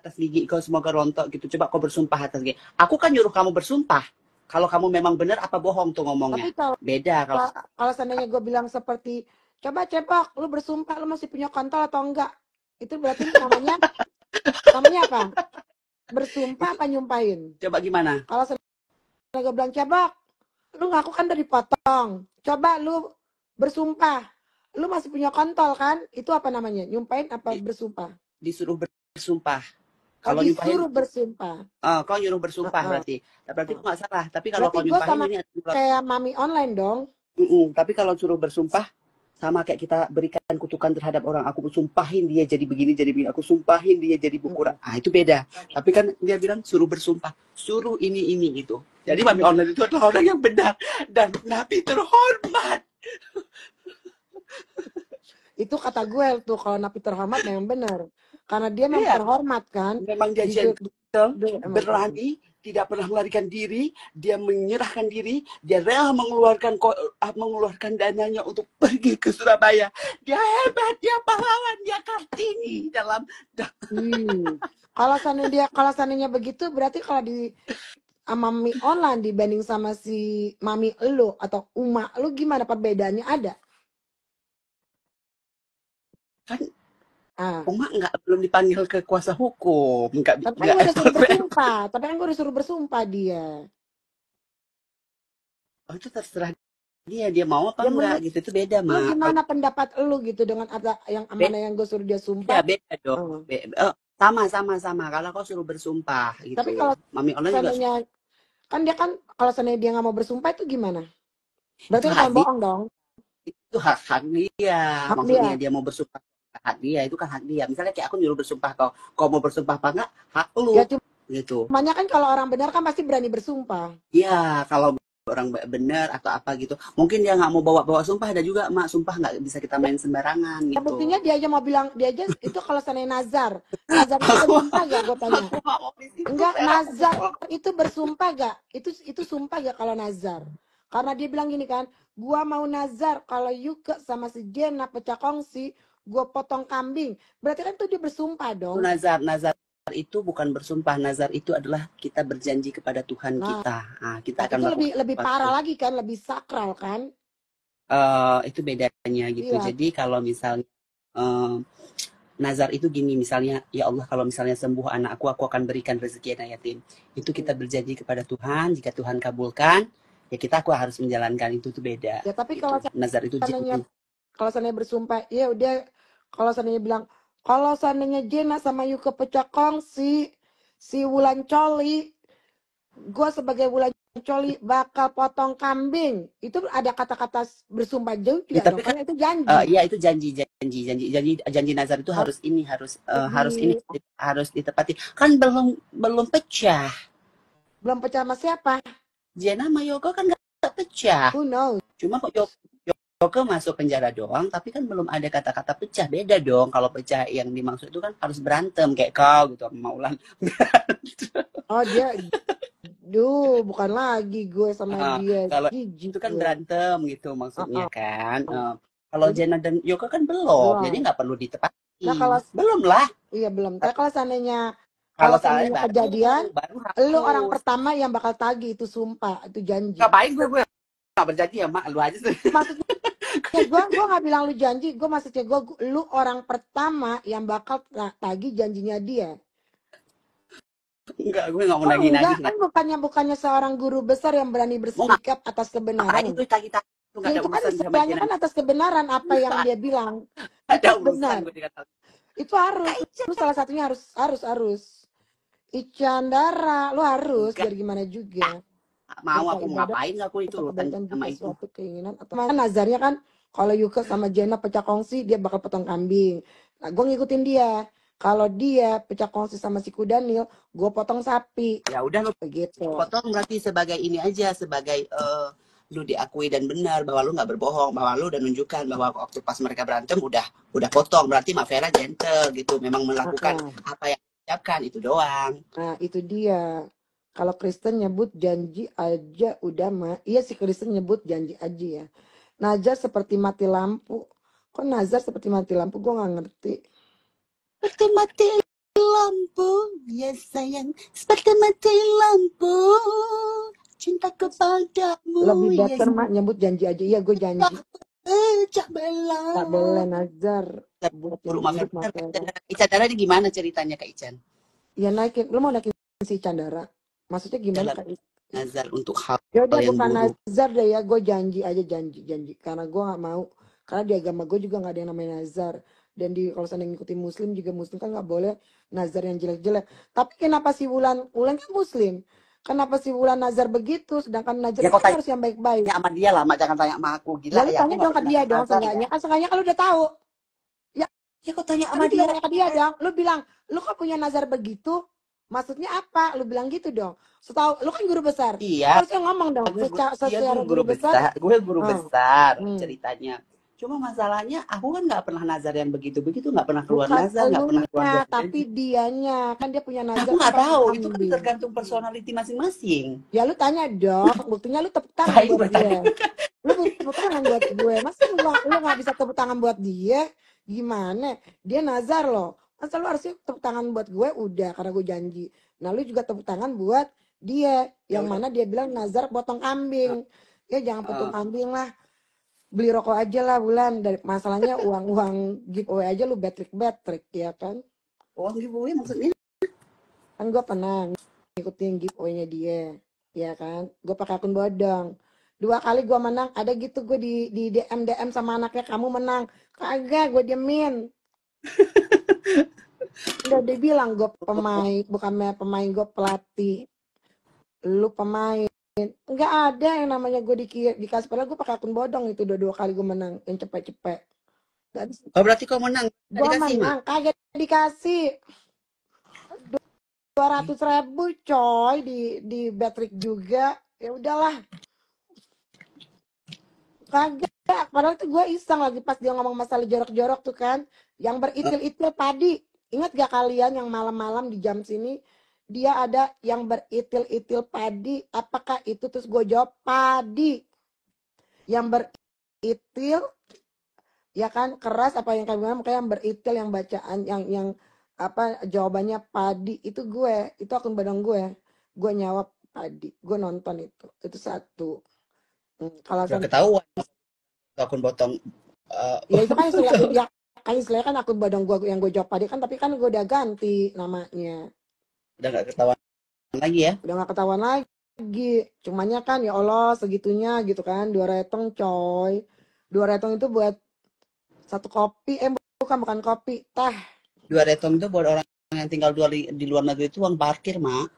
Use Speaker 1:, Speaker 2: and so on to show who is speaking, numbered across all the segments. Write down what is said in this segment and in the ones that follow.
Speaker 1: atas gigi kau semoga rontok gitu. Coba kau bersumpah atas gigi. Aku kan nyuruh kamu bersumpah. Kalau kamu memang benar apa bohong tuh ngomongnya.
Speaker 2: Tapi kalau
Speaker 1: Beda kalau
Speaker 2: seandainya gue bilang seperti, coba Cepok, lu bersumpah lu masih punya kontol atau enggak? Itu berarti namanya apa? Bersumpah apa nyumpahin?
Speaker 1: coba gimana?
Speaker 2: Kalau seandainya gue bilang, Cepok, lu ngaku kan udah dipotong. Coba lu bersumpah, lu masih punya kontol kan? Itu apa namanya? Nyumpahin apa bersumpah?
Speaker 1: Disuruh bersumpah.
Speaker 2: Oh,
Speaker 1: Kalau nyumpahin,
Speaker 2: disuruh bersumpah.
Speaker 1: kau nyuruh bersumpah
Speaker 2: Heeh.
Speaker 1: berarti. Nah, berarti kau nggak salah. Tapi kalau
Speaker 2: Berarti
Speaker 1: kau
Speaker 2: gue
Speaker 1: nyumpahin
Speaker 2: sama
Speaker 1: ini
Speaker 2: kayak mami online dong.
Speaker 1: Tapi kalau suruh bersumpah sama kayak kita berikan kutukan terhadap orang. Aku sumpahin dia jadi begini, jadi begini. Aku sumpahin dia jadi bukuran. Ah, itu beda. Tapi kan dia bilang suruh bersumpah. Suruh ini, itu. Jadi mami online itu adalah orang yang benar. Dan Nabi terhormat.
Speaker 2: Itu kata gue tuh, kalau napi terhormat memang benar. Karena dia memang
Speaker 1: Iya,
Speaker 2: terhormat kan.
Speaker 1: memang dia gentle, berani, tidak pernah melarikan diri, dia menyerahkan diri, dia rela mengeluarkan dananya untuk pergi ke Surabaya. Dia hebat, dia pahlawan, dia Kartini dalam
Speaker 2: Kalau seandainya begitu, berarti kalau di mami online dibanding sama si mami lu atau Uma lu, gimana perbedaannya ada?
Speaker 1: kan
Speaker 2: Ah,
Speaker 1: Uma belum dipanggil ke kuasa hukum,
Speaker 2: tapi kan gue udah suruh bersumpah. Tapi kan gue disuruh bersumpah dia.
Speaker 1: Oh, itu terserah dia mau apa
Speaker 2: Ya
Speaker 1: enggak
Speaker 2: menurut
Speaker 1: gitu, itu beda
Speaker 2: lu
Speaker 1: mak.
Speaker 2: gimana pendapat lu gitu dengan ada yang amanah yang gue suruh dia
Speaker 1: Beda,
Speaker 2: sumpah?
Speaker 1: beda dong.
Speaker 2: Oh.
Speaker 1: Sama. Kalau kau suruh bersumpah
Speaker 2: Tapi
Speaker 1: gitu,
Speaker 2: kalau
Speaker 1: mami online juga
Speaker 2: seandainya kan dia kan, kalau seandainya dia nggak mau bersumpah itu gimana? Berarti
Speaker 1: itu
Speaker 2: kan
Speaker 1: hak dia,
Speaker 2: bohong dong.
Speaker 1: itu hak dia.
Speaker 2: Hak
Speaker 1: Maksudnya
Speaker 2: dia.
Speaker 1: dia mau bersumpah, hak dia, itu kan hak dia. Misalnya kayak aku nyuruh bersumpah, kau mau bersumpah apa enggak, hak lu
Speaker 2: Ya
Speaker 1: gitu.
Speaker 2: cumanya kan kalau orang benar kan pasti berani bersumpah.
Speaker 1: Iya, kalau orang benar atau apa gitu, mungkin dia nggak mau bawa sumpah. Ada juga mak, sumpah nggak bisa kita main sembarangan
Speaker 2: Ya buktinya
Speaker 1: gitu.
Speaker 2: dia aja mau bilang, dia aja itu kalau seandainya nazar. Nazar itu
Speaker 1: aku
Speaker 2: bersumpah gak, gue tanya?
Speaker 1: aku nggak mau di situ,
Speaker 2: Enggak,
Speaker 1: Fer, aku
Speaker 2: nazar
Speaker 1: mau.
Speaker 2: itu bersumpah gak? Itu sumpah gak kalau nazar? Karena dia bilang gini kan, gua mau nazar kalau Yuke sama si Jenna pecah kongsi, gua potong kambing. Berarti kan itu dia bersumpah
Speaker 1: Itu
Speaker 2: dong.
Speaker 1: nazar itu bukan bersumpah. Nazar itu adalah kita berjanji kepada Tuhan
Speaker 2: Nah,
Speaker 1: kita. Nah, kita akan
Speaker 2: itu
Speaker 1: melakukan
Speaker 2: lebih parah
Speaker 1: sesuatu.
Speaker 2: lagi kan, lebih sakral kan?
Speaker 1: Itu bedanya gitu.
Speaker 2: Iya.
Speaker 1: Jadi kalau misalnya eh, nazar itu gini, misalnya ya Allah, kalau misalnya sembuh anakku, aku akan berikan rezeki anak yatim. Itu kita berjanji kepada Tuhan. Jika Tuhan kabulkan, ya aku harus menjalankan. Itu tuh beda
Speaker 2: Ya tapi
Speaker 1: gitu. Nazar itu
Speaker 2: seandainya
Speaker 1: janji.
Speaker 2: kalau seandainya bersumpah, ya udah, kalau seandainya bilang, kalau seandainya Jenna sama Yuke pecah kongsi, si Wulan Coli, gue sebagai Wulan Coli bakal potong kambing. Itu ada kata-kata bersumpah
Speaker 1: Ya,
Speaker 2: juga
Speaker 1: tapi
Speaker 2: dong,
Speaker 1: kan
Speaker 2: karena itu janji.
Speaker 1: ya itu janji nazar itu
Speaker 2: Harus di,
Speaker 1: harus ditepati. Kan belum belum pecah.
Speaker 2: belum pecah sama siapa?
Speaker 1: Jena sama Yoko kan nggak pecah.
Speaker 2: Who knows?
Speaker 1: Cuma kok Yoko masuk penjara doang, tapi kan belum ada kata-kata pecah. Beda dong. Kalau pecah yang dimaksud itu kan harus berantem kayak kau gitu sama Maulan.
Speaker 2: Oh dia, bukan lagi gue sama dia,
Speaker 1: Kalau
Speaker 2: jijik
Speaker 1: itu kan
Speaker 2: gue.
Speaker 1: berantem gitu maksudnya kan. Kalau
Speaker 2: Jadi
Speaker 1: Jena dan Yoko kan belum, jadi
Speaker 2: belum.
Speaker 1: nggak perlu
Speaker 2: Nah kalau,
Speaker 1: ditepati. Belum lah.
Speaker 2: iya belum. Tapi
Speaker 1: Kalau
Speaker 2: kalau
Speaker 1: saya
Speaker 2: seandainya kejadian,
Speaker 1: baru
Speaker 2: lu orang
Speaker 1: harus.
Speaker 2: pertama yang bakal tagih, itu sumpah, itu janji.
Speaker 1: Ngapain gue nggak berjanji ya mak, lu aja sih.
Speaker 2: Maksudnya gue nggak bilang lu janji, gue maksudnya lu orang pertama yang bakal tagih janjinya dia.
Speaker 1: Enggak, gue nggak mau
Speaker 2: Oh
Speaker 1: nagih-nagih.
Speaker 2: enggak, kan bukannya seorang guru besar yang berani
Speaker 1: Mau
Speaker 2: bersikap atas
Speaker 1: ngapain
Speaker 2: kebenaran.
Speaker 1: itu tagih-tagih, itu nggak
Speaker 2: Ya
Speaker 1: ada
Speaker 2: itu kan
Speaker 1: urusan sama
Speaker 2: istilahnya
Speaker 1: Jenan.
Speaker 2: kan atas kebenaran apa yang dia bilang.
Speaker 1: Nggak
Speaker 2: Itu
Speaker 1: ada urusan
Speaker 2: benar.
Speaker 1: gue dikata.
Speaker 2: Itu harus. Lu salah satunya harus. Icandara, lu harus
Speaker 1: Enggak,
Speaker 2: biar gimana juga.
Speaker 1: mau
Speaker 2: Tanpa
Speaker 1: aku mau
Speaker 2: ibadah
Speaker 1: ngapain aku itu
Speaker 2: atau
Speaker 1: urusan
Speaker 2: kebaikan
Speaker 1: sama
Speaker 2: jika
Speaker 1: itu.
Speaker 2: suatu keinginan atau nazarnya kan kalau Yuka sama Jenna pecah kongsi dia bakal potong kambing. Nah, gue ngikutin dia. Kalau dia pecah kongsi sama si Kudanil, gue potong sapi.
Speaker 1: Ya udah lu
Speaker 2: Begitu.
Speaker 1: potong berarti sebagai ini aja, sebagai lu diakui dan benar bahwa lu nggak berbohong, bahwa lu udah nunjukkan bahwa waktu pas mereka berantem udah potong. Berarti Mak Vera gentle gitu, memang melakukan apa yang diucapkan itu doang.
Speaker 2: Nah, itu dia. Kalau Kristen nyebut janji aja udah mah. Iya sih, Kristen nyebut janji aja ya. Nazar seperti mati lampu. Kok nazar seperti mati lampu? Gue nggak ngerti.
Speaker 1: Seperti mati lampu ya sayang, seperti mati lampu, cinta kepadamu,
Speaker 2: Lebih
Speaker 1: ya
Speaker 2: better mak nyebut janji aja. Iya gue janji.
Speaker 1: pecah
Speaker 2: Tak boleh
Speaker 1: belah.
Speaker 2: nazar buat yang
Speaker 1: Buruk maafkan
Speaker 2: buruk
Speaker 1: benar, Kak
Speaker 2: Mafera.
Speaker 1: Ican. Ican Dara ini gimana ceritanya, Kak Ican?
Speaker 2: Ya naikin, lu mau naikin si Chandra? Maksudnya gimana
Speaker 1: Dalam
Speaker 2: Kak?
Speaker 1: nazar untuk hal
Speaker 2: Ya udah
Speaker 1: yang
Speaker 2: bukan
Speaker 1: buruk.
Speaker 2: nazar deh ya, gue janji aja janji karena gue nggak mau, karena di agama gue juga nggak ada yang namanya nazar, dan di kalau saya ngikutin muslim juga muslim kan nggak boleh nazar yang jelek-jelek. Tapi kenapa si Wulan Wulan kan muslim, kenapa si Wulan nazar begitu, sedangkan nazar
Speaker 1: Ya
Speaker 2: itu
Speaker 1: kau
Speaker 2: kan
Speaker 1: tanya
Speaker 2: harus yang baik-baik.
Speaker 1: sama dia lah, Mak. Jangan tanya sama aku.
Speaker 2: Ya
Speaker 1: Gila
Speaker 2: lu
Speaker 1: ya, aku
Speaker 2: tanya
Speaker 1: nggak
Speaker 2: dong ke
Speaker 1: pernah
Speaker 2: dia dong,
Speaker 1: nazar ya.
Speaker 2: seenggaknya kan seenggaknya kalau udah tahu. Ya
Speaker 1: Ya kau tanya
Speaker 2: lu
Speaker 1: sama
Speaker 2: juga
Speaker 1: dia.
Speaker 2: tanya ke dia dong, lu bilang lu kok punya nazar begitu, maksudnya apa, lu bilang gitu dong. Setahu lu kan guru besar,
Speaker 1: Iya,
Speaker 2: harusnya ngomong dong
Speaker 1: dia
Speaker 2: secara
Speaker 1: guru
Speaker 2: guru besar.
Speaker 1: besar. Gue guru
Speaker 2: Oh,
Speaker 1: besar
Speaker 2: hmm.
Speaker 1: ceritanya. Cuma masalahnya, aku kan nggak pernah nazar yang begitu-begitu. Nggak pernah keluar
Speaker 2: Bukan
Speaker 1: nazar, nggak pernah keluar
Speaker 2: elunya, tapi
Speaker 1: janji.
Speaker 2: dianya. Kan dia punya
Speaker 1: Nah, aku
Speaker 2: nazar kan
Speaker 1: nggak
Speaker 2: potong
Speaker 1: tahu. Itu kan
Speaker 2: kambing.
Speaker 1: tergantung personality masing-masing.
Speaker 2: Ya lu tanya dong, buktinya lu tepuk tangan
Speaker 1: Baik,
Speaker 2: buat
Speaker 1: gue
Speaker 2: dia.
Speaker 1: tanya.
Speaker 2: Lu tepuk tangan buat gue. Masa lu gak bisa tepuk tangan buat dia? Gimana? Dia nazar loh. Masa lu harusnya tepuk tangan buat gue? Udah, karena gue janji. Nah lu juga tepuk tangan buat dia.
Speaker 1: Ya
Speaker 2: Yang
Speaker 1: udah.
Speaker 2: mana dia bilang nazar potong kambing. Ya jangan potong
Speaker 1: Uh,
Speaker 2: kambing lah. Beli rokok aja lah bulan. Dari masalahnya uang giveaway aja lu batrik ya kan?
Speaker 1: uang giveaway maksudnya?
Speaker 2: Kan gue pernah ngikutin giveaway-nya dia, ya kan? Gue pakai akun bodong. 2 kali gue menang, ada gitu gue di DM sama anaknya, kamu menang. Kagak, gue diemin. Udah dia bilang gue pemain, bukan pemain, gue pelatih. Lu pemain. Enggak ada yang namanya gue dikasih, padahal gue pakai akun bodong itu 2 kali gue menang, yang cepet-cepet.
Speaker 1: Oh, berarti kau menang. Nggak
Speaker 2: Gue
Speaker 1: dikasih, Mak?
Speaker 2: menang, kagak dikasih. 200.000 coy di Batrik juga. Ya udahlah. Kagak, padahal tuh gue iseng lagi pas dia ngomong masalah jorok-jorok tuh kan. Yang beritil-itil padi. Ingat gak kalian yang malam-malam di jam sini, dia ada yang beritil-itil padi. Apakah itu? Terus gue jawab padi. Yang beritil, ya kan, keras apa yang kalian bilang, makanya yang beritil, yang bacaan, yang apa jawabannya padi. Itu gue, itu akun badang gue. Gue nyawab padi. Gue nonton itu. Itu satu. Kalau
Speaker 1: Udah ketahuan akun botong.
Speaker 2: ya itu kan istilah ya kan istilahnya kan akun badang gua yang gue jawab tadi kan, tapi kan gue udah ganti namanya,
Speaker 1: Udah nggak ketahuan lagi ya.
Speaker 2: udah nggak ketahuan lagi. Cumanya kan ya Allah segitunya gitu kan, 2 retong coy. 2 retong itu buat satu kopi, bukan kopi, teh.
Speaker 1: 2 retong itu buat orang yang tinggal di luar negeri itu uang parkir, Mak.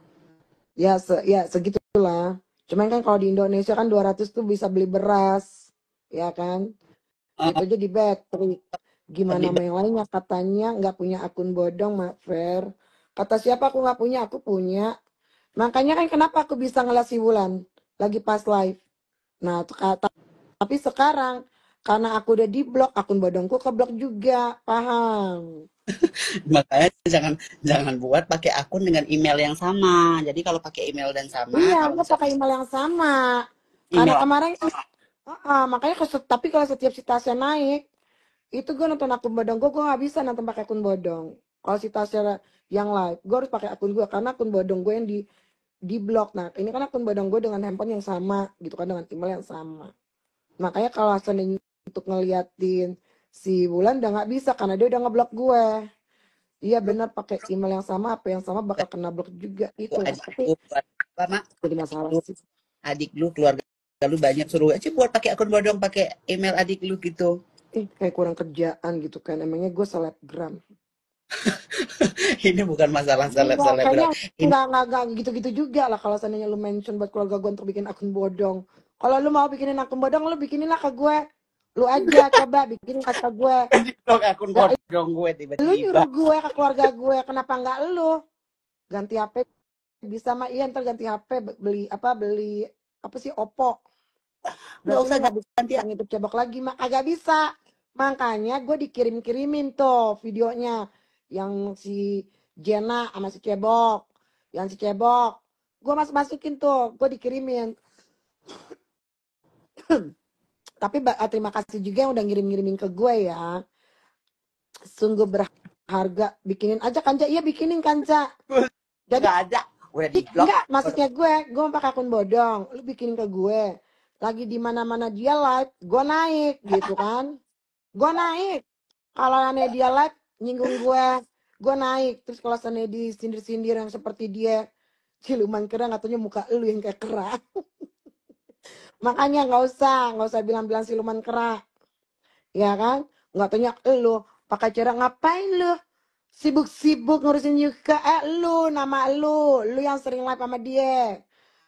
Speaker 2: Ya segitulah. Cuman kan kalau di Indonesia kan 200 tuh bisa beli beras, ya kan. Itu aja di Battery. Gimana sama yang lainnya, katanya nggak punya akun bodong, Mak Fer. Kata siapa aku nggak punya, aku punya. Makanya kan kenapa aku bisa ngeliat si Wulan lagi pas live. Nah, tapi sekarang karena aku udah di blok, akun bodongku ke blok juga, paham?
Speaker 1: Makanya jangan jangan buat pakai akun dengan email yang sama. Jadi kalau pakai email dan sama,
Speaker 2: Iya,
Speaker 1: kalau
Speaker 2: gue pakai
Speaker 1: misalkan
Speaker 2: email yang sama. Karena
Speaker 1: email
Speaker 2: kemarin, makanya tapi kalau setiap si Tasya naik, itu gue nonton akun bodong gue nggak bisa nonton pakai akun bodong. Kalau si Tasya yang live, gue harus pakai akun gue karena akun bodong gue yang di blok. Nah, ini kan akun bodong gue dengan handphone yang sama, gitu kan, dengan email yang sama. Makanya kalau seandainya untuk ngeliatin si Wulan udah nggak bisa karena dia udah ngeblok gue. Iya
Speaker 1: lu
Speaker 2: benar, pakai email yang sama, apa yang sama bakal kena blok juga itu.
Speaker 1: adik
Speaker 2: Tapi
Speaker 1: lu buat apa, Mak?
Speaker 2: jadi masalah
Speaker 1: Lu,
Speaker 2: sih.
Speaker 1: adik lu, keluarga lu banyak, suruh aja buat pakai akun bodong, pakai email adik lu gitu.
Speaker 2: Kayak kurang kerjaan gitu kan. Emangnya gue selebgram.
Speaker 1: Ini bukan masalah
Speaker 2: Enggak,
Speaker 1: seleb-selebgram.
Speaker 2: kayaknya
Speaker 1: Ini
Speaker 2: enggak gitu-gitu juga lah kalau seandainya lu mention buat keluarga gue untuk bikin akun bodong. Kalau lu mau bikinin akun bodong, lu bikinin lah ke gue. Lu aja coba bikin kata gue.
Speaker 1: dong akun
Speaker 2: Lah,
Speaker 1: bodong gue
Speaker 2: lu
Speaker 1: tiba-tiba.
Speaker 2: nyuruh gue ke keluarga gue, kenapa enggak lu? Ganti HP bisa mah, iya ntar ganti HP, beli apa sih, Oppo.
Speaker 1: Nggak
Speaker 2: Berarti lu
Speaker 1: usah
Speaker 2: nggak
Speaker 1: ganti.
Speaker 2: bisa ngintip cebok lagi, mak agak bisa. Makanya gue dikirim-kirimin tuh videonya yang si Jena sama si Cebok, yang si Cebok gue masukin tuh, gue dikirimin. Tapi terima kasih juga yang udah ngirim-ngirimin ke gue ya, sungguh berharga. Bikinin aja Kanja, iya bikinin Kanja. Jadi
Speaker 1: nggak ada, udah di blok.
Speaker 2: enggak, maksudnya gue pakai akun bodong, lu bikin ke gue. Lagi di mana-mana dia live, gue naik gitu kan. Gue naik. Kalau aneh dia live nyinggung gue naik. Terus kalau sana disindir-sindir yang seperti dia, siluman kera katanya muka lu yang kayak kera. Makanya nggak usah bilang-bilang siluman kera, ya kan? Nggak tanya lu pakai cara ngapain lu? Sibuk-sibuk ngurusin Yuka. Nama lu yang sering live sama dia.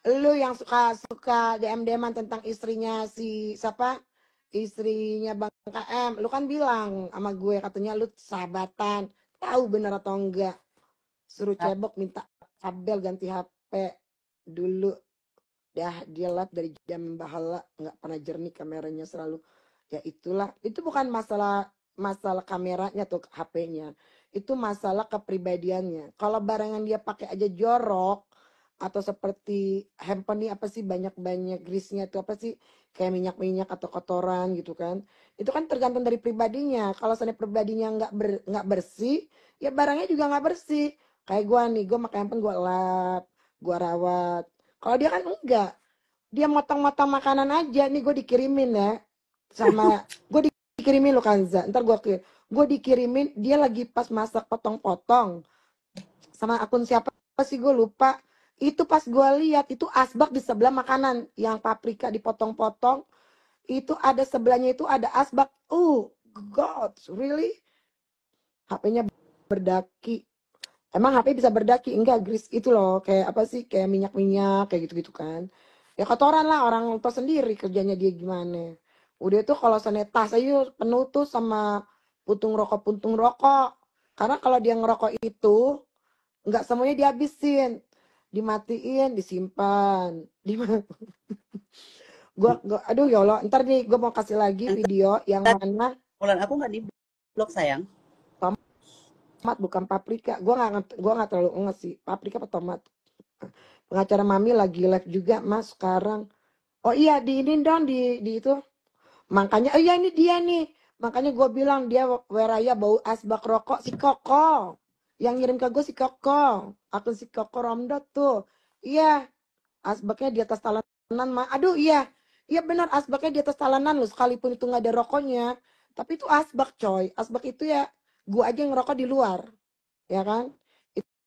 Speaker 2: Lu yang suka DM-DM-an tentang istrinya si siapa? Istrinya Bang KM. Lu kan bilang sama gue katanya lu sahabatan. Tahu bener atau enggak? Suruh cebok minta kabel ganti HP dulu. Dah dia live dari jam bahala, nggak pernah jernih kameranya, selalu ya itulah. Itu bukan masalah kameranya atau HP-nya, itu masalah kepribadiannya. Kalau barang yang dia pakai aja jorok, atau seperti handphone ini apa sih banyak-banyak grease-nya itu apa sih, kayak minyak-minyak atau kotoran gitu kan, itu kan tergantung dari pribadinya. Kalau seandainya pribadinya nggak bersih, ya barangnya juga nggak bersih. Kayak gue nih, gue pakai handphone gue lap, gue rawat. Kalau dia kan enggak, dia motong-motong makanan aja. Nih gue dikirimin ya, sama gue dikirimin lo Kanza. Ntar gue dikirimin dia lagi pas masak potong-potong sama akun siapa sih gue lupa. Itu pas gue lihat itu asbak di sebelah makanan yang paprika dipotong-potong. Itu ada sebelahnya itu ada asbak. God, really? HP-nya berdaki. Emang HP bisa berdaki? Enggak, grease itu loh. Kayak apa sih? Kayak minyak-minyak, kayak gitu-gitu kan. Ya kotoran lah, orang tahu sendiri kerjanya dia gimana. Udah itu kalau sana tas aja penuh tuh sama puntung rokok. Karena kalau dia ngerokok itu, enggak semuanya dihabisin. Dimatiin, disimpan. Aduh ya Allah, ntar nih gue mau kasih lagi video yang mana
Speaker 1: Bulan aku nggak di blok sayang.
Speaker 2: tomat bukan paprika. Gua nggak terlalu ngerti sih paprika atau tomat. Pengacara Mami lagi live juga Mas sekarang. Oh iya di ini dong di itu. Makanya oh iya ini dia nih. Makanya gue bilang dia weraya bau asbak rokok si Koko. Yang ngirim ke gue si Koko. Akun si Koko Romdot tuh. Iya, asbaknya di atas talenan mah. Aduh iya. Iya benar asbaknya di atas talenan loh, sekalipun itu nggak ada rokoknya. Tapi itu asbak coy. Asbak itu ya gue aja yang ngerokok di luar, ya kan?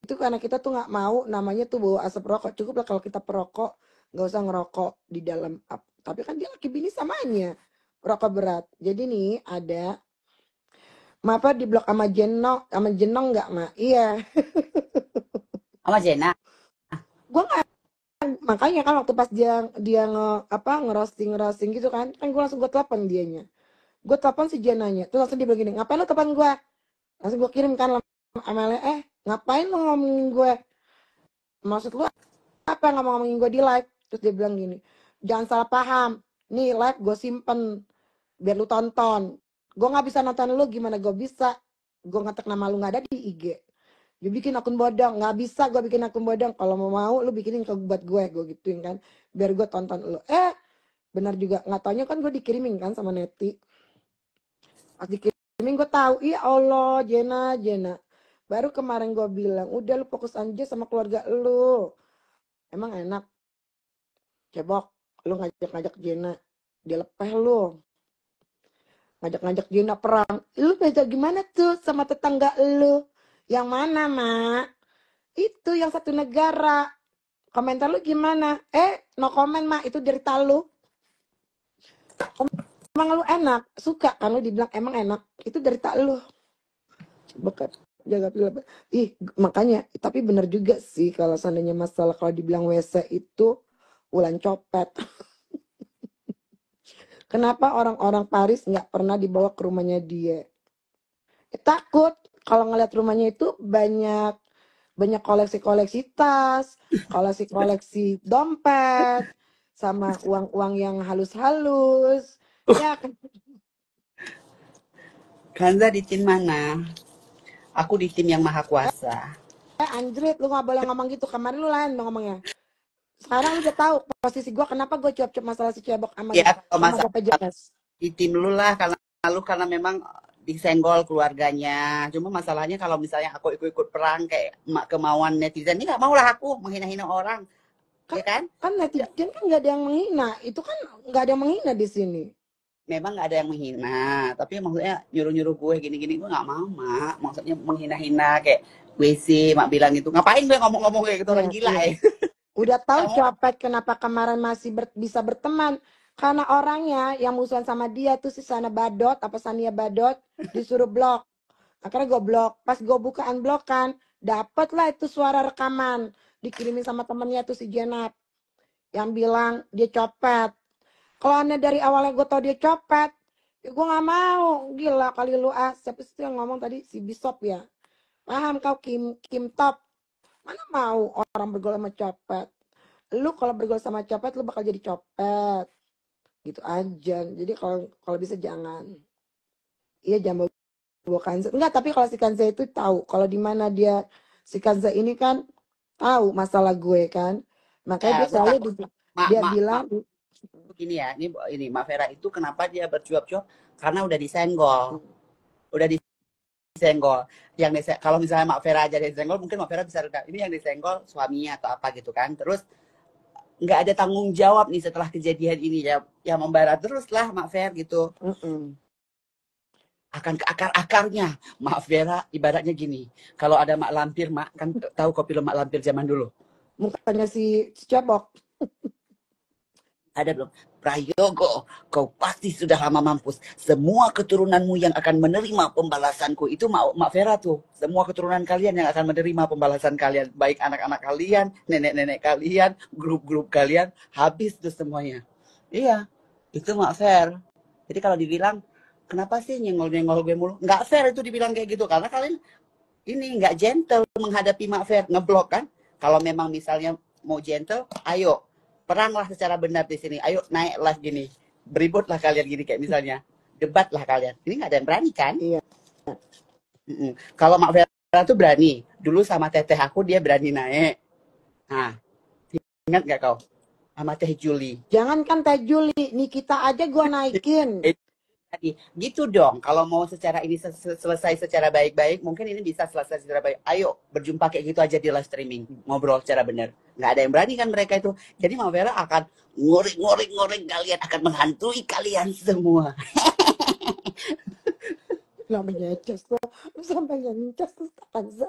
Speaker 2: Itu karena kita tuh nggak mau namanya tuh bawa asap rokok. Cukup lah kalau kita perokok nggak usah ngerokok di dalam tapi kan dia laki bini samanya rokok berat. Jadi nih ada apa di blok sama Jenong nggak mak? Iya.
Speaker 1: Sama Jena.
Speaker 2: Gue nggak, makanya kan waktu pas dia ngerosting gitu kan gue langsung gue telepon dianya. Gue telepon si Jenanya terus langsung dia bilang gini, ngapain lo telepon gue? Langsung gue kirim kan amalnya, ngapain lo ngomongin gue? Maksud lu apa yang ngomongin gue di live? Terus dia bilang gini, jangan salah paham, nih live gue simpen biar lu tonton. Gue nggak bisa nonton lu, gimana gue bisa? Gue ngetek nama lu nggak ada di IG. Dia bikin akun bodong, nggak bisa gue bikin akun bodong. Kalau mau lu bikinin ke buat gue gituin kan, biar gue tonton lu. Benar juga, nggak taunya kan gue dikirimin kan sama Neti. Pas dikirimin gue tahu, iya Allah Jena. Baru kemarin gue bilang, udah lu fokus aja sama keluarga lu. Emang enak cebok lu ngajak-ngajak Jena, dia lepeh lu. Ngajak-ngajak Jena perang, lu belajar gimana tuh sama tetangga lu? Yang mana mak? Itu yang satu negara. Komentar lu gimana? No comment mak, itu derita lu. Emang lu enak, suka kan lu dibilang emang enak, itu derita lu. Bekat jaga pilih. Makanya tapi bener juga sih kalau seandainya masalah kalau dibilang WC itu ulan copet. Kenapa orang-orang Paris nggak pernah dibawa ke rumahnya dia? Takut kalau ngeliat rumahnya itu banyak koleksi-koleksi tas, koleksi dompet, sama uang-uang yang halus-halus. Ya kan?
Speaker 1: Kanza di tim mana? Aku di tim yang maha kuasa.
Speaker 2: Anjrit, lu nggak boleh ngomong gitu. Kemarin lu lain ngomongnya. Sekarang lu udah tahu posisi gue, kenapa gue cuap-cuap masalah si cebok sama
Speaker 1: Ya kalau
Speaker 2: sama
Speaker 1: masalah
Speaker 2: BPJS.
Speaker 1: di tim lu lah, karena memang disenggol keluarganya. Cuma masalahnya kalau misalnya aku ikut-ikut perang kayak kemauan netizen, ini nggak mau lah aku menghina-hina orang, ya kan?
Speaker 2: Kan netizen kan nggak ada yang menghina, itu kan nggak ada yang menghina di sini.
Speaker 1: Memang nggak ada yang menghina, tapi maksudnya nyuruh-nyuruh gue gini-gini gue nggak mau, mak. Maksudnya menghina-hina kayak WC, mak bilang gitu. Ngapain gue ngomong-ngomong kayak gitu, orang
Speaker 2: Iya,
Speaker 1: gila
Speaker 2: iya.
Speaker 1: ya?
Speaker 2: Udah tahu
Speaker 1: Nggak mau.
Speaker 2: Copet kenapa kemarin masih bisa berteman? Karena orangnya yang musuhan sama dia tuh si Sana Badot, apa Sania Badot, disuruh blok. Akhirnya gue blok. Pas gue buka unblock kan, dapet lah itu suara rekaman. Dikirimin sama temennya tuh si Jenap. Yang bilang dia copet. Kalau aneh dari awalnya gue tau dia copet, ya gue gak mau. Gila kali lu siapa sih yang ngomong tadi? Si Bishop ya. Paham kau Kim Top? Mana mau orang bergaul sama copet? Lu kalau bergaul sama copet, lu bakal jadi copet. Gitu aja. Jadi kalau kalau bisa jangan. Iya jangan bawa Kanza. Enggak, tapi kalau si Kanza itu tahu. Kalau di mana dia, si Kanza ini kan tahu masalah gue kan. Makanya
Speaker 1: Ya,
Speaker 2: dia
Speaker 1: gue
Speaker 2: selalu
Speaker 1: takut. Mak,
Speaker 2: dia
Speaker 1: mak, mak,
Speaker 2: bilang,
Speaker 1: gini ya, ini Mak Vera itu kenapa dia bercuap-cuap? Karena udah disenggol, udah disenggol. Kalau misalnya Mak Vera aja disenggol, mungkin Mak Vera bisa reda. Ini yang disenggol suaminya atau apa gitu kan. Terus nggak ada tanggung jawab nih setelah kejadian ini ya, ya membara terus lah Mak Vera gitu. Akan ke akar-akarnya. Mak Vera ibaratnya gini, kalau ada Mak Lampir, Mak kan tahu kok film Mak Lampir zaman dulu.
Speaker 2: mukanya si Cebok.
Speaker 1: Ada belum? Prayogo, kau pasti sudah lama mampus. Semua keturunanmu yang akan menerima pembalasanku. Itu Mak Vera tuh. Semua keturunan kalian yang akan menerima pembalasan kalian. Baik anak-anak kalian, nenek-nenek kalian, grup-grup kalian. Habis tuh semuanya. Iya, itu Mak Ver. Jadi kalau dibilang, kenapa sih nyenggol-nyenggol gue mulu? Nggak fair itu dibilang kayak gitu. Karena kalian ini nggak gentle menghadapi Mak Fer. Ngeblok kan? Kalau memang misalnya mau gentle, ayo peranglah secara benar di sini. Ayo naiklah gini, beributlah kalian gini kayak misalnya debatlah kalian. Ini nggak ada yang berani kan?
Speaker 2: Iya.
Speaker 1: Kalau Mak Vera tuh berani. Dulu sama teteh aku dia berani naik. Nah, ingat nggak kau? Sama Teh Juli.
Speaker 2: Jangan kan Teh Juli, Nikita aja gua naikin.
Speaker 1: Gitu dong. Kalau mau secara ini selesai secara baik-baik, mungkin ini bisa selesai secara baik. Ayo berjumpa kayak gitu aja di live streaming, ngobrol secara benar. Nggak ada yang berani kan mereka itu. Jadi Mak Vera akan ngorek kalian, akan menghantui kalian semua.
Speaker 2: Namanya Nyecas tuh, lu sampai Nyecas tuh Kanza.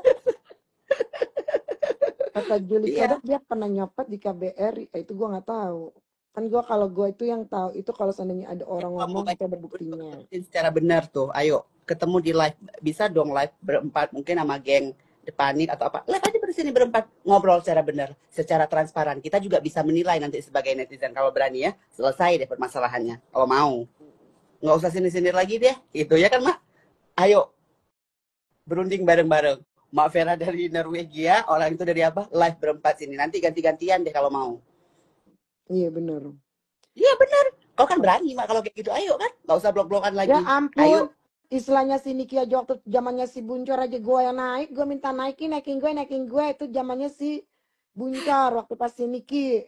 Speaker 2: Kata Juli
Speaker 1: Iya.
Speaker 2: Kodok dia pernah nyopet di KBRI, itu gua nggak tahu. Kan gua kalau gua itu yang tahu itu kalau seandainya ada orang ngomong
Speaker 1: Mau
Speaker 2: atau berbuktinya.
Speaker 1: secara benar tuh, ayo ketemu di live, bisa dong live berempat mungkin sama geng Depanit atau apa, live aja di sini berempat ngobrol secara benar, secara transparan. Kita juga bisa menilai nanti sebagai netizen kalau berani ya, selesai deh permasalahannya. Kalau mau, nggak usah sini-sini lagi deh, itu ya kan Mak. Ayo berunding bareng-bareng. Mak Vera dari Norwegia, orang itu dari apa? Live berempat sini. Nanti ganti-gantian deh kalau mau.
Speaker 2: Iya bener.
Speaker 1: Iya benar. Kau kan berani Mak kalau kayak gitu. Ayo kan, nggak usah blok-blokan
Speaker 2: Ya
Speaker 1: lagi.
Speaker 2: ampun,
Speaker 1: Ayo.
Speaker 2: istilahnya si Niki aja waktu zamannya si Buncor aja gue yang naik, gue minta naikin gue itu zamannya si Buncor waktu pas si Niki.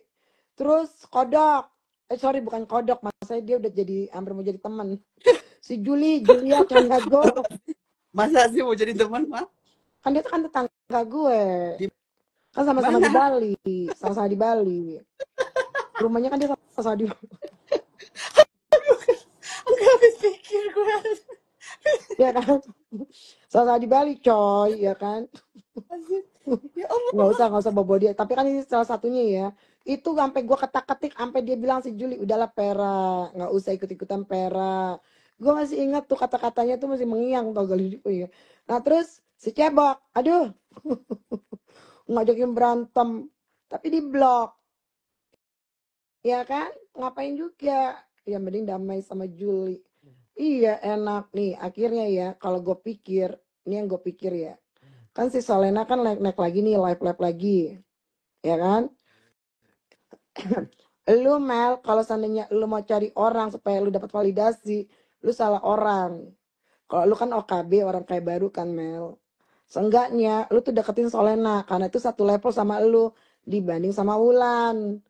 Speaker 2: Terus Kodok, sorry bukan Kodok, masa dia udah jadi hampir mau jadi teman. Si Julia Chandago,
Speaker 1: Masa sih mau jadi teman Mak?
Speaker 2: kan dia kan tetangga gue,
Speaker 1: Di
Speaker 2: kan sama-sama di
Speaker 1: mana?
Speaker 2: Bali, sama-sama di Bali. Rumahnya kan dia sama-sama di
Speaker 1: Enggak habis pikir gue.
Speaker 2: ya kan, sama-sama di Bali coy, ya kan.
Speaker 1: Ya Allah.
Speaker 2: Nggak usah bawa dia, tapi kan ini salah satunya ya, itu sampai gue ketak-ketik sampai dia bilang si Juli udahlah Pera nggak usah ikut-ikutan Pera. Gue masih ingat tuh kata-katanya tuh masih mengiang tau gak oh ya. Nah terus si Cebok aduh ngajakin berantem tapi di blok ya kan, ngapain juga ya, mending damai sama Juli. Iya enak nih akhirnya ya, kalau gue pikir ini yang gue pikir ya, kan si Solena kan naik lagi nih live lagi ya kan. Lu Mel, kalau seandainya lu mau cari orang supaya lu dapat validasi, lu salah orang. Kalau lu kan OKB orang kayak baru kan Mel. Seenggaknya lu tuh deketin Solena karena itu satu level sama lu dibanding sama Wulan.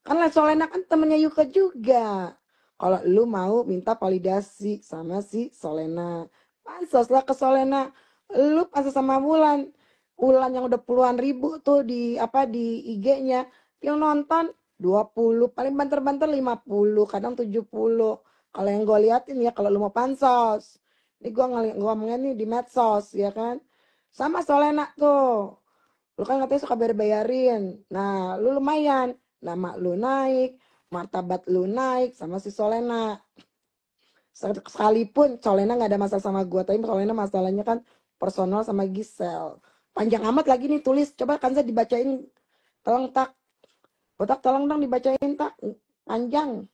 Speaker 2: Kan Solena kan temennya Yuka juga. Kalau lu mau minta validasi sama si Solena, Pansos lah ke Solena. Lu pansos sama Wulan. Wulan yang udah puluhan ribu tuh di apa di IG-nya. Yang nonton 20, paling banter-banter 50, kadang 70. Kalau yang gue liatin ya kalau lu mau pansos. Ini gue ngomongnya nih di medsos ya kan. Sama Solena tuh. Lu kan katanya suka bayarin. Nah, lu lumayan. Nama lu naik, martabat lu naik sama si Solena. Sekalipun Solena nggak ada masalah sama gue, tapi Solena masalahnya kan personal sama Gisel. Panjang amat lagi nih tulis. Coba Kanza dibacain. Tolong tak. Botak tolong dong dibacain tak. Panjang.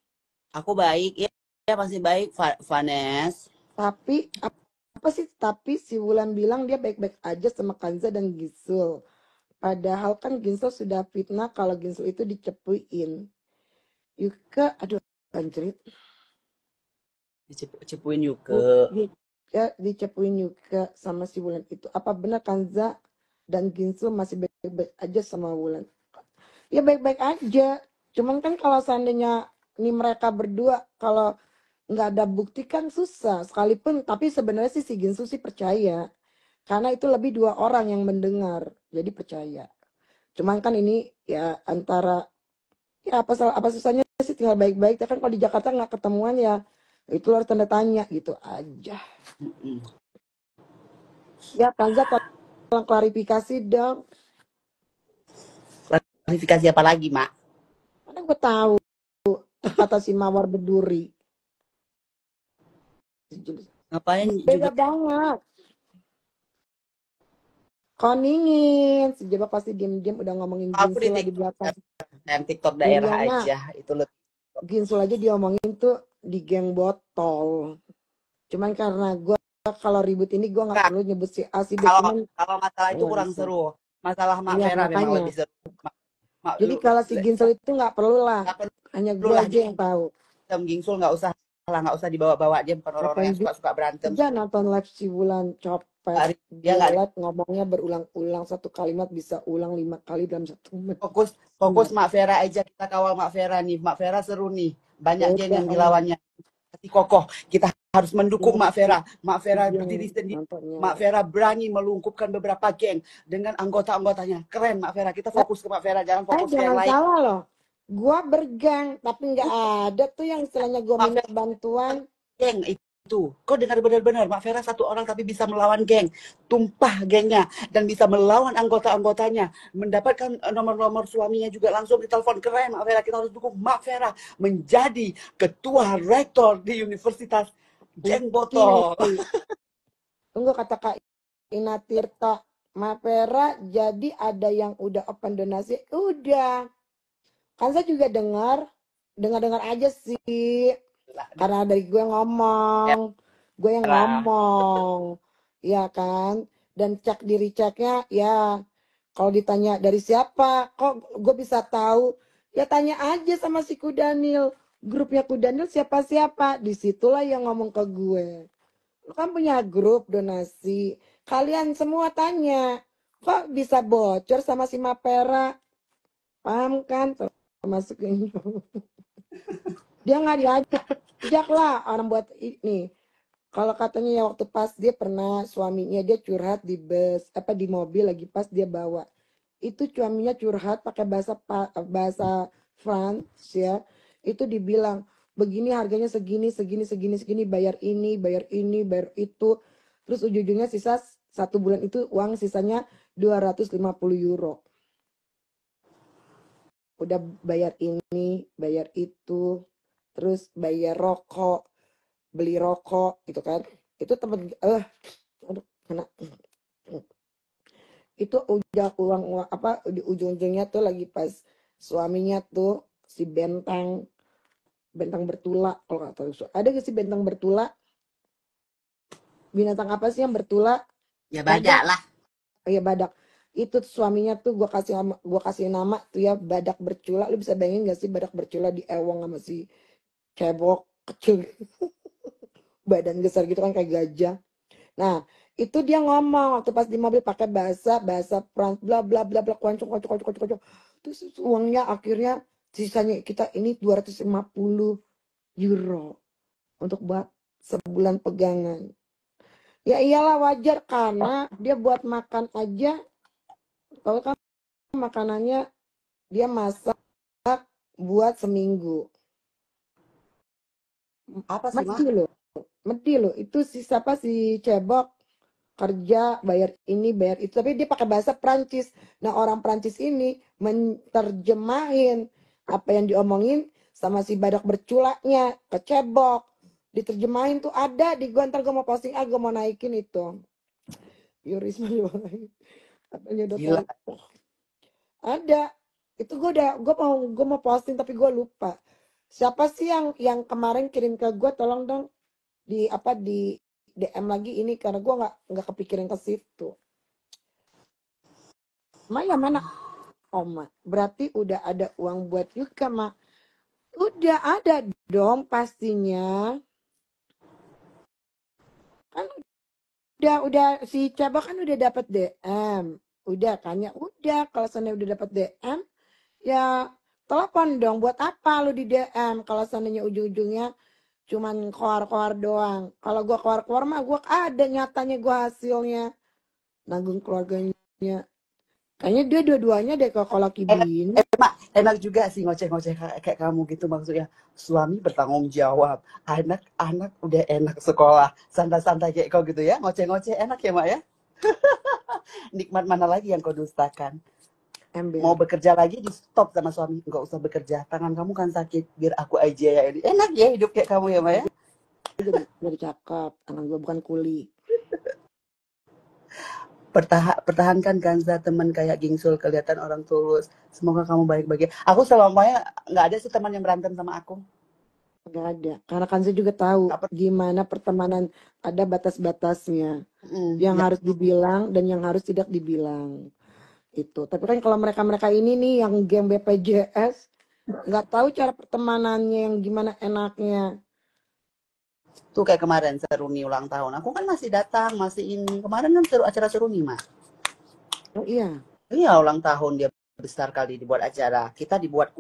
Speaker 1: Aku baik, ya masih baik, Vanes.
Speaker 2: Tapi apa sih? Tapi si Wulan bilang dia baik-baik aja sama Kanza dan Gisul. Padahal kan Ginsul sudah fitnah kalau Ginsul itu dicepuin. Yuka, aduh anjrit.
Speaker 1: Dicepuin Yuke.
Speaker 2: Ya, dicepuin Yuka sama si Wulan itu. Apa benar Kanza dan Ginsul masih baik-baik aja sama Wulan? Ya baik-baik aja. Cuman kan kalau seandainya ini mereka berdua, kalau nggak ada bukti kan susah. Sekalipun, tapi sebenarnya sih si Ginsul sih percaya. Karena itu lebih dua orang yang mendengar. Jadi percaya. Cuman kan ini ya antara ya apa susahnya sih tinggal baik-baik. Ya kan kalau di Jakarta nggak ketemuan ya itu harus tanda tanya gitu aja. Ya Kanza tolong klarifikasi dong.
Speaker 1: Klarifikasi apa lagi, Mak?
Speaker 2: Mana gue tahu kata si Mawar Berduri.
Speaker 1: Ngapain
Speaker 2: Beda
Speaker 1: juga
Speaker 2: banget. Koningin, sejebak pasti diem-diem udah ngomongin
Speaker 1: aku di
Speaker 2: Ginsul lah di
Speaker 1: TikTok,
Speaker 2: belakang.
Speaker 1: yang TikTok daerah
Speaker 2: Iriana,
Speaker 1: aja itu lebih.
Speaker 2: Ginsul aja diomongin tuh di geng botol. Cuman karena gue kalau ribut ini gue nggak perlu nyebut si A si B,
Speaker 1: Kalau
Speaker 2: cuman
Speaker 1: kalau masalah itu
Speaker 2: nggak
Speaker 1: kurang
Speaker 2: bisa.
Speaker 1: seru. Masalah Mak
Speaker 2: Iya
Speaker 1: Vera memang
Speaker 2: makanya.
Speaker 1: lebih seru.
Speaker 2: Jadi kalau si Ginsul itu nggak perlu lah,
Speaker 1: Nggak
Speaker 2: hanya
Speaker 1: perlu
Speaker 2: gue
Speaker 1: lah
Speaker 2: aja yang tahu.
Speaker 1: Gingsul, nggak usah lah, nggak usah dibawa-bawa, dia bukan orang-orang
Speaker 2: Ngapain
Speaker 1: yang suka-suka berantem.
Speaker 2: juga nonton live si Wulan copet.
Speaker 1: Dia
Speaker 2: Dia
Speaker 1: nggak
Speaker 2: live ngomongnya berulang-ulang, satu kalimat bisa ulang 5 kali dalam 1 menit.
Speaker 1: fokus Mak Vera aja, kita kawal Mak Vera nih. Mak Vera seru nih, banyak geng yang dilawannya. Hati kokoh, kita harus mendukung Mak Vera. Mak Vera berdiri sendiri. Mak Vera berani melungkupkan beberapa geng dengan anggota-anggotanya. Keren Mak Vera, kita fokus ke Mak Vera, jangan fokus ke yang
Speaker 2: Jangan
Speaker 1: lain.
Speaker 2: salah loh, gua bergeng tapi nggak ada tuh yang istilahnya gua
Speaker 1: Mak
Speaker 2: minta
Speaker 1: Vera
Speaker 2: bantuan.
Speaker 1: geng itu, kok dengar benar-benar Mak Vera satu orang tapi bisa melawan geng, tumpah gengnya dan bisa melawan anggota-anggotanya, mendapatkan nomor-nomor suaminya juga langsung ditelepon. Keren Mak Vera, kita harus dukung Mak Vera menjadi ketua rektor di Universitas Geng Botol.
Speaker 2: Tunggu kata Kak Ina Tirta, Mak Vera jadi ada yang udah open donasi, udah. Kan saya juga dengar aja sih. Karena dari gue yang ngomong, ya kan. Dan cek diri ceknya, ya kalau ditanya dari siapa, kok gue bisa tahu? Ya tanya aja sama si Kudanil. Grupnya Kudanil siapa-siapa. Disitulah yang ngomong ke gue. Lu kan punya grup donasi. Kalian semua tanya, kok bisa bocor sama si Mapera? Paham kan? Termasuk ini. Dia nggak diajak lah orang buat ini. Kalau katanya ya waktu pas dia pernah suaminya dia curhat di bus apa di mobil lagi pas dia bawa itu suaminya curhat pakai bahasa France ya itu dibilang begini harganya segini segini segini segini bayar ini bayar ini bayar itu terus ujung-ujungnya sisa 1 bulan itu uang sisanya 250 euro udah bayar ini bayar itu terus bayar rokok beli rokok gitu kan itu temen aduh kena itu udah uang apa di ujung-ujungnya tuh lagi pas suaminya tuh si bentang bertulak kalau nggak tahu ada gak sih bentang bertulak binatang apa sih yang bertulak
Speaker 1: Ya badak lah.
Speaker 2: oh ya badak itu suaminya tuh gua kasih nama tuh ya badak bercula lu bisa bayangin gak sih badak bercula di ewong sama si cebok kecil badan besar gitu kan kayak gajah. Nah, itu dia ngomong waktu pas di mobil pakai bahasa Frans bla bla bla bla koncong koncong koncong koncong koncong. Terus uangnya akhirnya sisanya kita ini 250 euro untuk buat sebulan pegangan. Ya iyalah wajar karena dia buat makan aja. Tahu kan makanannya dia masak buat seminggu.
Speaker 1: Apa sih,
Speaker 2: Medi
Speaker 1: Mak?
Speaker 2: loh. Medi loh. Itu si siapa si cebok kerja bayar ini bayar itu tapi dia pakai bahasa Prancis. Nah orang Prancis ini menterjemahin apa yang diomongin sama si badak berculaknya ke cebok, diterjemahin tuh ada di gua, ntar gua mau posting gua mau naikin itu Yurisma katanya udah tahu.
Speaker 1: Gila.
Speaker 2: Oh, ada itu gua mau posting tapi gua lupa siapa sih yang kemarin kirim ke gua, tolong dong di apa di DM lagi ini karena gua nggak kepikiran ke situ. Maya mana? Oh, Ma. Berarti udah ada uang buat Yuka, Ma. Udah ada dong pastinya. Kan udah si Caba kan udah dapat DM. Udah kan ya, udah kalau seandainya udah dapat DM, ya telepon dong. Buat apa lu di DM kalau seandainya ujung-ujungnya cuman keluar-keluar doang. Kalau gua keluar-keluar mah gua ada nyatanya gua hasilnya nanggung keluarganya. Kayaknya dia dua-duanya deh kalau laki
Speaker 1: Enak,
Speaker 2: bini.
Speaker 1: enak juga sih ngoceh-ngoceh kayak kamu gitu, maksudnya suami bertanggung jawab, anak-anak udah enak sekolah, santai-santai kayak kau gitu ya, ngoceh-ngoceh enak ya, Mak ya. Nikmat mana lagi yang kau dustakan? Mau
Speaker 2: Ember.
Speaker 1: bekerja lagi di stop sama suami, nggak usah bekerja, tangan kamu kan sakit, biar aku aja ya ini. Enak ya hidup kayak kamu ya, Mak ya.
Speaker 2: Jadi cakep, anak gue bukan kuli.
Speaker 1: Pertahankan Kanza, teman kayak Gingsul, kelihatan orang tulus. Semoga kamu baik-baik. Aku selamanya nggak ada sih teman yang berantem sama aku.
Speaker 2: Nggak ada. Karena kan saya juga tahu
Speaker 1: Nggak pernah.
Speaker 2: gimana pertemanan ada batas-batasnya. Yang
Speaker 1: Ya,
Speaker 2: harus dibilang dan yang harus tidak dibilang. Itu. Tapi kan kalau mereka-mereka ini nih yang geng BPJS, nggak tahu cara pertemanannya yang gimana enaknya.
Speaker 1: tuh kayak kemarin Seruni ulang tahun. Aku kan masih datang, masih ini. Kemarin kan seru acara Seruni, Mas.
Speaker 2: Oh iya.
Speaker 1: Iya, ulang tahun dia besar kali dibuat acara. Kita dibuat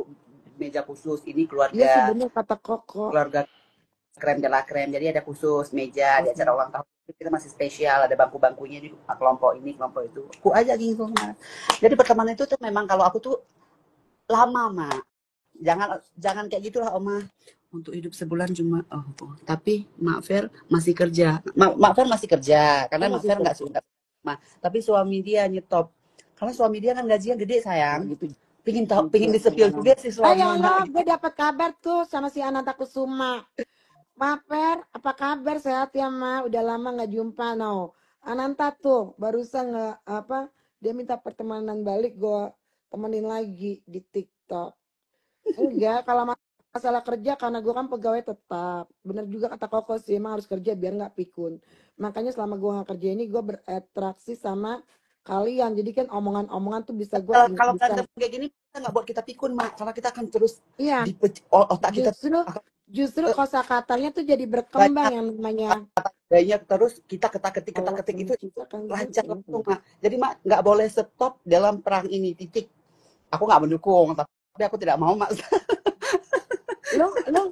Speaker 1: meja khusus. Ini
Speaker 2: Iya sih
Speaker 1: keluarga
Speaker 2: bener kata Koko.
Speaker 1: keluarga krem de la krem. Jadi ada khusus meja di acara
Speaker 2: Mm-mm.
Speaker 1: ulang tahun. Kita masih spesial, ada bangku-bangkunya di kelompok ini, kelompok itu. Aku aja gitu. Jadi pertemanan itu tuh memang kalau aku tuh lama, Mak. Jangan kayak gitulah, Oma. Untuk hidup sebulan cuma tapi Mak Fer masih kerja. Mak Fer masih kerja karena
Speaker 2: Oh
Speaker 1: Mak
Speaker 2: masih
Speaker 1: Fer nggak
Speaker 2: kerja.
Speaker 1: suka. Tapi suami dia nyetop. Karena suami dia kan gajinya gede,
Speaker 2: Nah,
Speaker 1: sayang.
Speaker 2: gitu
Speaker 1: Pingin
Speaker 2: juga
Speaker 1: disepil
Speaker 2: kadang-kadang.
Speaker 1: juga si suami
Speaker 2: Ya
Speaker 1: anak
Speaker 2: Allah,
Speaker 1: gitu.
Speaker 2: gue dapat kabar tuh sama si Ananta Kusuma. Maper, apa kabar? Sehat ya, Ma? Udah lama nggak jumpa, no. Ananta tuh barusan nggak apa? Dia minta pertemanan balik, gue temenin lagi di TikTok. Enggak, kalau masalah kerja karena gue kan pegawai tetap. Bener juga kata Koko sih, emang harus kerja biar nggak pikun. Makanya selama gue nggak kerja ini, gue berinteraksi sama kalian. Jadi kan omongan-omongan tuh bisa gue
Speaker 1: Kalau
Speaker 2: bisa.
Speaker 1: berantem kayak gini kita nggak buat kita pikun, Mak. Karena kita akan terus
Speaker 2: Iya,
Speaker 1: di otak kita
Speaker 2: justru
Speaker 1: akan
Speaker 2: justru kosakatanya tuh jadi berkembang
Speaker 1: banyak
Speaker 2: yang namanya
Speaker 1: banyak terus kita
Speaker 2: Allah
Speaker 1: ketik itu
Speaker 2: menciptakan
Speaker 1: lancar langsung, Mak. Jadi Mak nggak boleh stop dalam perang ini, titik. Aku nggak mendukung, tapi aku tidak mau, Mak.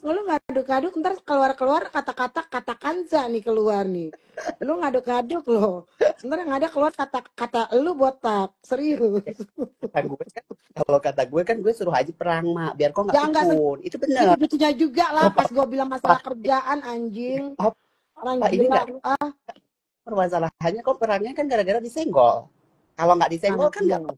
Speaker 2: lu ngaduk-ngaduk ntar keluar kata-kata katakan nih keluar nih, lu ngaduk-ngaduk lo ntar yang ada keluar kata-kata lu botak serius.
Speaker 1: Kata gue kan, kalau kata gue kan gue suruh aja perang, Mak, biar kau nggak
Speaker 2: Ya enggak
Speaker 1: pikun. Itu bener.
Speaker 2: segitu-gitunya juga lah
Speaker 1: Apa,
Speaker 2: pas gue bilang masalah kerjaan anjing orang
Speaker 1: apa ini
Speaker 2: gila
Speaker 1: nggak
Speaker 2: lu
Speaker 1: permasalahannya, kok perangnya kan gara-gara disenggol. Kalau nggak disenggol kan
Speaker 2: iya.
Speaker 1: nggak.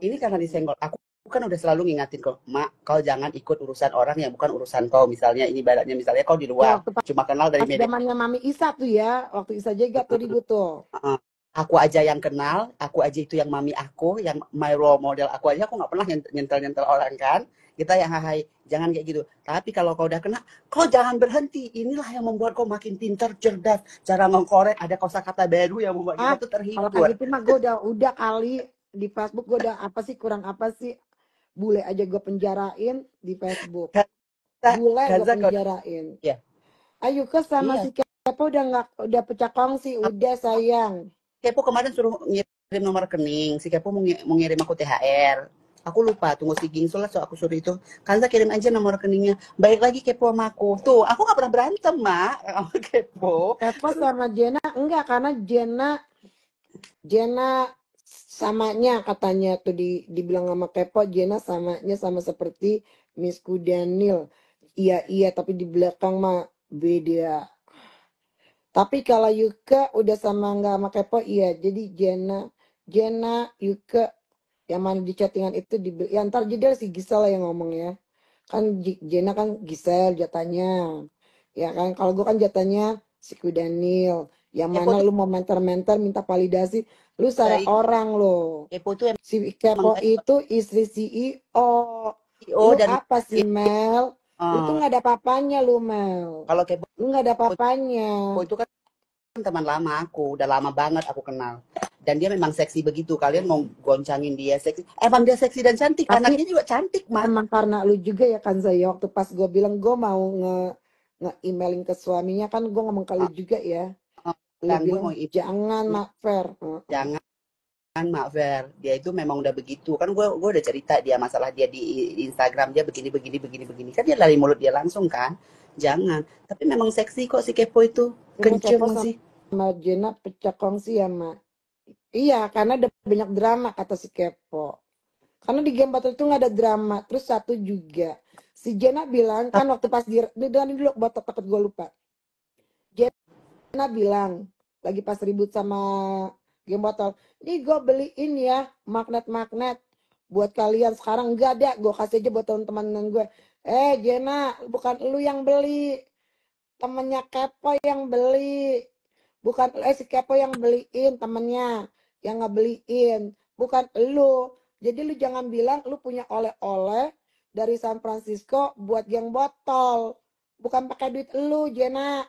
Speaker 1: Ini karena disenggol. Aku kan udah selalu ngingatin kok, Mak, kau jangan ikut urusan orang yang bukan urusan kau. Misalnya ini ibaratnya, misalnya kau di
Speaker 2: Ya
Speaker 1: luar,
Speaker 2: waktu
Speaker 1: cuma kenal dari
Speaker 2: pas
Speaker 1: media.
Speaker 2: zamannya Mami Isa tuh ya, waktu Isa Jega tuh ribut tuh.
Speaker 1: Aku aja yang kenal, aku aja itu yang mami aku, yang my role model aku aja, aku nggak pernah nyentel-nyentel orang kan. Kita yang hai, jangan kayak gitu. Tapi kalau kau udah kena, kau jangan berhenti. Inilah yang membuat kau makin pintar, cerdas. Cara mengkorek, ada kosakata baru yang membuat kita tuh
Speaker 2: Kalau kayak
Speaker 1: terhibur.
Speaker 2: gitu mah gue udah kali di Facebook gue udah apa sih kurang apa sih, bule aja gue penjarain di Facebook,
Speaker 1: Gaza,
Speaker 2: bule gue
Speaker 1: Gaza kau
Speaker 2: penjarain.
Speaker 1: ya.
Speaker 2: Ayo ke sama
Speaker 1: Iya.
Speaker 2: si Kepo udah nggak, udah pecah kongsi udah sayang.
Speaker 1: Kepo kemarin suruh ngirim nomor rekening. Si Kepo mau ngirim aku THR. Aku lupa, tunggu si Gingsul lah, so aku suruh itu. Kanza kirim aja nomor rekeningnya. Baik lagi kepo sama aku. Tuh, aku gak pernah berantem, Mak. Sama kepo.
Speaker 2: Kepo sama Jena enggak, karena Jena samanya katanya tuh dibilang sama Kepo, Jena samanya sama seperti Miss Kudanil. Iya, tapi di belakang mah beda. Tapi kalau Yuka udah sama nggak sama Kepo, iya. Jadi Jena, Yuka yang mana di chattingan itu ya ntar jadi si Gisel yang ngomong ya. Kan Jena kan Gisel jatanya. Ya kan kalau gue kan jatanya si Kudanil. Yang
Speaker 1: Kepo
Speaker 2: mana
Speaker 1: tuh
Speaker 2: lu mau mentor-mentor minta validasi, lu salah
Speaker 1: baik.
Speaker 2: orang lo.
Speaker 1: Kepo tuh
Speaker 2: Si
Speaker 1: emang
Speaker 2: Kepo
Speaker 1: baik.
Speaker 2: itu istri CEO.
Speaker 1: CEO
Speaker 2: Lu
Speaker 1: dan
Speaker 2: apa sih Mel? Lu tuh
Speaker 1: eh,
Speaker 2: nggak ada apa-apanya lu Mel.
Speaker 1: kalau Kepo
Speaker 2: Lu nggak ada apa-apanya.
Speaker 1: itu kan teman lama aku. Udah lama banget aku kenal. Dan dia memang seksi begitu. Kalian mau goncangin dia seksi. Emang dia seksi dan cantik.
Speaker 2: Tapi
Speaker 1: Anaknya juga cantik, Mak.
Speaker 2: emang karena lu juga ya kan Zaya, waktu pas gue bilang gue mau nge-emailin ke suaminya kan gue ngomong ke lu
Speaker 1: Eh,
Speaker 2: juga ya.
Speaker 1: eh,
Speaker 2: Lu
Speaker 1: bilang gue
Speaker 2: bilang
Speaker 1: mau
Speaker 2: jangan Mak Fer.
Speaker 1: jangan. Kan Mak Ver, dia itu memang udah begitu. Kan gue udah cerita dia masalah dia di Instagram dia begini begini begini begini. Kan dia dari mulut dia langsung kan. Jangan. Tapi memang seksi kok si Kepo itu.
Speaker 2: Ini
Speaker 1: Kenceng
Speaker 2: Kepo
Speaker 1: sih.
Speaker 2: sama Jena pecah kongsi ya Mak. Iya karena ada banyak drama kata si Kepo. Karena di game battle itu nggak ada drama. Terus satu juga si Jena bilang kan waktu pas di dulu buat takut gue lupa. Jena bilang lagi pas ribut sama game botol, ini gue beliin ya magnet-magnet buat kalian. Sekarang enggak ada, gue kasih aja buat teman-teman gue. Jena, bukan lu yang beli, temennya Kepo yang beli. Bukan si Kepo yang beliin, temennya yang ngebeliin, bukan lu. Jadi lu jangan bilang lu punya oleh-oleh dari San Francisco buat geng botol, bukan pakai duit lu Jena.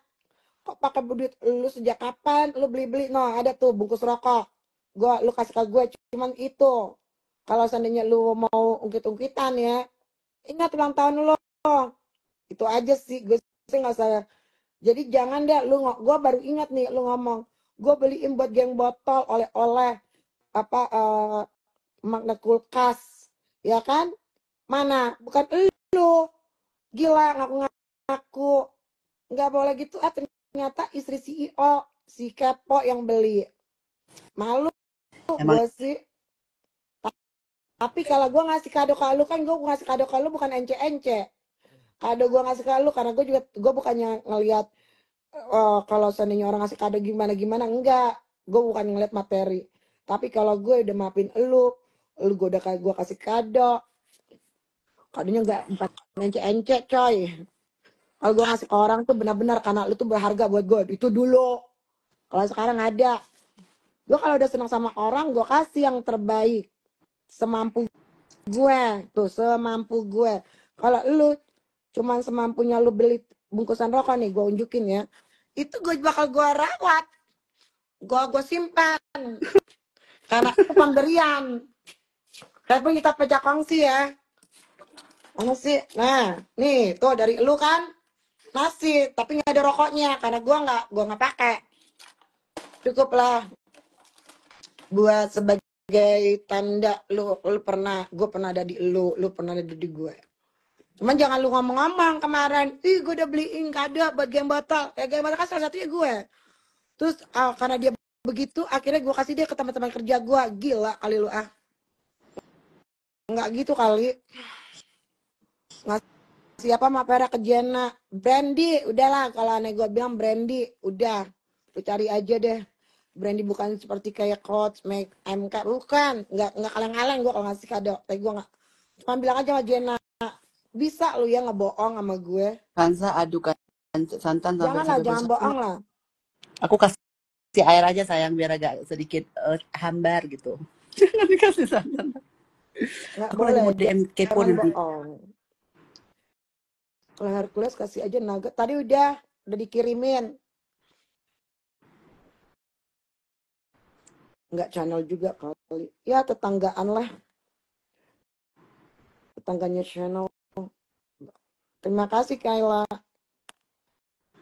Speaker 2: Kok pakai duit lu? Sejak kapan lu beli-beli? No, ada tuh bungkus rokok. Lu kasih ke gue cuman itu. Kalau seandainya lu mau ungkit-ungkitan ya, ingat ulang tahun lo. Itu aja sih, gue sih nggak usah. Jadi jangan deh lu gue baru ingat nih lu ngomong, gue beliin buat geng botol oleh-oleh apa magnet kulkas, ya kan? Mana? Bukan lu. Gila ngaku-ngaku. Nggak boleh gitu, ternyata istri CEO si Kepo yang beli. Malu
Speaker 1: Emang
Speaker 2: gue sih. Tapi kalau gue ngasih kado ke lu kan gue ngasih kado ke lu bukan ence-ence. Kado gue ngasih ke lu karena gue bukannya ngelihat kalau seandainya orang ngasih kado gimana enggak. Gue bukan ngeliat materi. Tapi kalau gue udah maafin lu gue kasih kado. Kadonya enggak empat ence-ence coy. Kalau gue ngasih ke orang tuh benar-benar karena lu tuh berharga buat gue. Itu dulu. Kalau sekarang ada. Gue kalau udah senang sama orang, gue kasih yang terbaik. Semampu gue. Tuh, semampu gue. Kalau lu cuman semampunya lu beli bungkusan rokok nih, gue unjukin ya. Itu bakal gue rawat. Gue simpan. Karena itu pemberian. Tapi kita pecah kongsi ya. Mana sih? Nah, nih tuh dari lu kan nasi, tapi nggak ada rokoknya karena gue nggak pakai. Cukup lah buat sebagai tanda lu pernah, gue pernah ada di lu pernah ada di gue. Cuman jangan lu ngomong-ngomong kemarin, gue udah beliin kado buat game botol. Game botol kan salah satunya gue. Terus karena dia begitu, akhirnya gue kasih dia ke teman-teman kerja gue. Gila kali lu ah. Nggak gitu kali. Siapa Mapera ke Jena? Brandy, udahlah kalau aneh gue bilang Brandy, udah. Lu cari aja deh. Brandy bukan seperti kayak Coach, Make, MK, bukan. Nggak kaleng-kaleng gue kalau ngasih kado. Tapi gue nggak. Cuma bilang aja sama Jena, bisa lu ya ngebohong sama gue.
Speaker 1: Kansa adukan santan
Speaker 2: Janganlah,
Speaker 1: sampai
Speaker 2: jangan bohong
Speaker 1: bercampur.
Speaker 2: lah.
Speaker 1: Aku kasih air aja sayang biar agak sedikit hambar gitu. Jangan dikasih santan.
Speaker 2: Nggak
Speaker 1: Aku lagi
Speaker 2: boleh,
Speaker 1: mau DM Kepo
Speaker 2: jangan
Speaker 1: nanti.
Speaker 2: bohong. Kalau Hercules kasih aja nugget. Tadi udah dikirimin. Nggak channel juga kali. Ya tetanggaan lah. Tetangganya channel. Terima kasih Kayla.